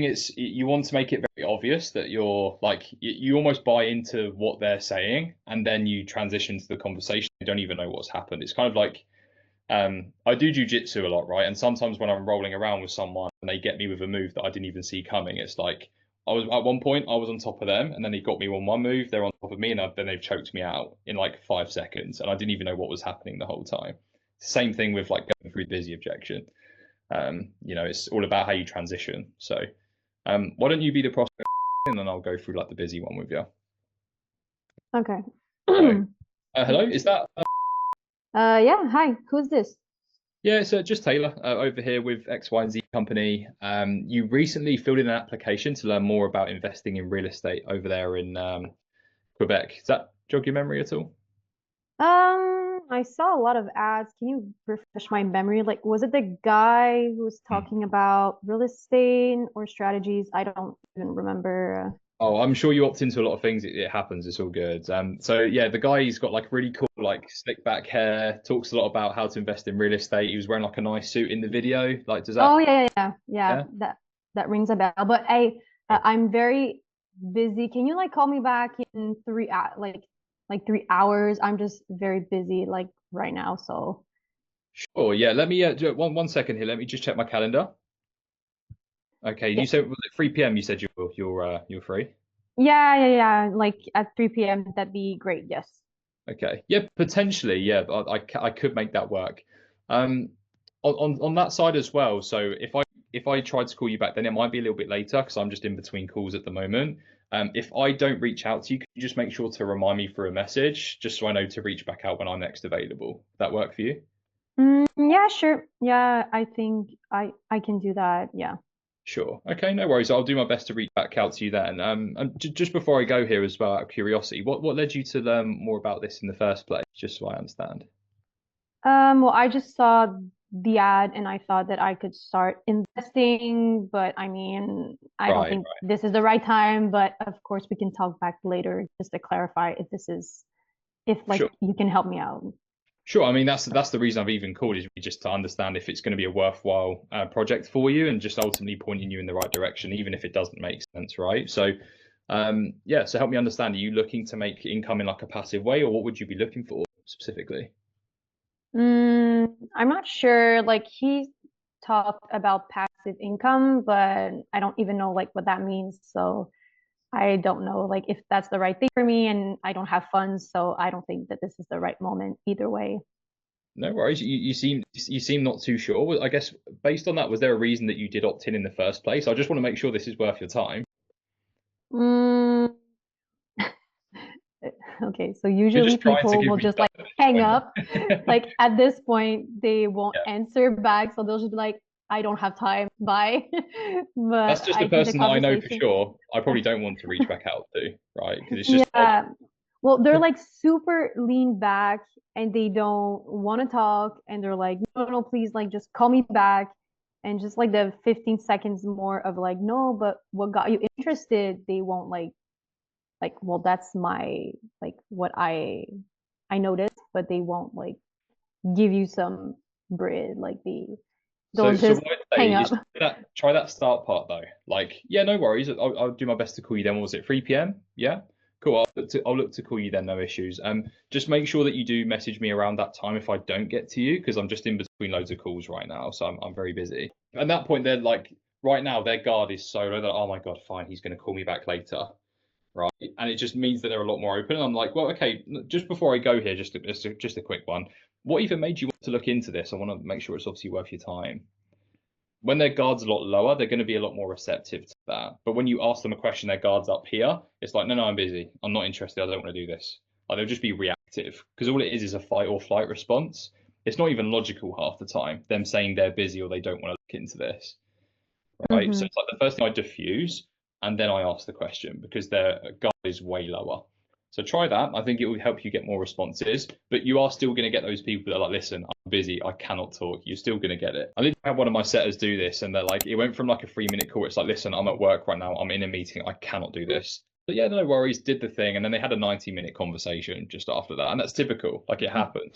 think you want to make it very obvious that you're like you almost buy into what they're saying, and then you transition to the conversation. You don't even know what's happened. It's kind of like I do jujitsu a lot, right? And sometimes when I'm rolling around with someone and they get me with a move that I didn't even see coming, it's like I was at one point I was on top of them, and then they got me on one move, they're on top of me, and then they've choked me out in like 5 seconds, and I didn't even know what was happening the whole time. Same thing with like going through busy objection. It's all about how you transition. So, why don't you be the prospect, and then I'll go through like the busy one with you. Okay. So, hello, is that? Yeah, hi, who's this? Yeah, it's just Taylor over here with X, Y, and Z Company. You recently filled in an application to learn more about investing in real estate over there in Quebec. Does that jog your memory at all? I saw a lot of ads. Can you refresh my memory? Like, was it the guy who was Hmm. talking about real estate or strategies? I don't even remember. Oh, I'm sure you opt into a lot of things. It happens. It's all good. So yeah, the guy, he's got like really cool, like slick back hair. Talks a lot about how to invest in real estate. He was wearing like a nice suit in the video. Like, does that? Oh yeah. Yeah. That rings a bell. But I'm very busy. Can you like call me back in like 3 hours? I'm just very busy like right now. So Sure. Yeah. Let me one second here. Let me just check my calendar. Okay. yeah, You said was it 3 p.m. You said you're free. yeah. Like at 3 p.m. That'd be great. Yes. Okay. Yeah, potentially. Yeah, I could make that work. Um, on that side as well. So if I tried to call you back, then it might be a little bit later because I'm just in between calls at the moment. If I don't reach out to you, could you just make sure to remind me through a message, just so I know to reach back out when I'm next available? That work for you? Yeah, sure. Yeah, I think I can do that. Yeah. Sure. Okay, no worries. I'll do my best to reach back out to you then. And just before I go here as well, out of curiosity, what led you to learn more about this in the first place? Just so I understand. Well, I just saw the ad and I thought that I could start investing, but I mean, I don't Right. think this is the right time, but of course we can talk back later just to clarify if like Sure. you can help me out. Sure. I mean, that's the reason I've even called is just to understand if it's going to be a worthwhile project for you, and just ultimately pointing you in the right direction, even if it doesn't make sense, right? So, yeah. So help me understand. Are you looking to make income in like a passive way, or what would you be looking for specifically? I'm not sure. Like he talked about passive income, but I don't even know like what that means. So I don't know like if that's the right thing for me and I don't have funds, so I don't think that this is the right moment either way. No worries. You seem not too sure. Well, I guess based on that, was there a reason that you did opt in the first place? I just want to make sure this is worth your time. Mm, okay, so You're usually just trying to people give will me just stuff like at this hang point. up. Like at this point, they won't Yeah. answer back, so they'll just be like, I don't have time, bye. That's But just a I think the person that I know for conversation, sure. I probably don't want to reach back out to, right? Because it's just odd. yeah. Well, they're like super lean back and they don't want to talk and they're like, no, please, like just call me back. And just like the 15 seconds more of like, no, but what got you interested? They won't well, that's my like what I noticed, but they won't like give you some bread. Like they'll So just what I'd say hang is up. try that start part though. Like, yeah, no worries. I'll do my best to call you then. What was it 3 p.m.? Yeah, cool. I'll look to call you then. No issues. Just make sure that you do message me around that time if I don't get to you because I'm just in between loads of calls right now, so I'm very busy. At that point, they're like right now their guard is so low that oh my god, fine, he's going to call me back later, right? And it just means that they're a lot more open. And I'm like, well, okay, just before I go here, just a quick one. What even made you want to look into this? I want to make sure it's obviously worth your time. When their guard's a lot lower, they're going to be a lot more receptive to that. But when you ask them a question, their guard's up here, it's like, no, no, I'm busy. I'm not interested. I don't want to do this. Like they'll just be reactive because all it is a fight or flight response. It's not even logical half the time, them saying they're busy or they don't want to look into this, right? So Hmm. it's like the first thing I diffuse and then I ask the question because their guard is way lower. So try that. I think it will help you get more responses, but you are still going to get those people that are like, listen, I'm busy. I cannot talk. You're still going to get it. I did have one of my setters do this and they're like, it went from like a 3 minute call. It's like, listen, I'm at work right now. I'm in a meeting. I cannot do this. But yeah, no worries. Did the thing. And then they had a 90-minute conversation just after that. And that's typical. Like it happens.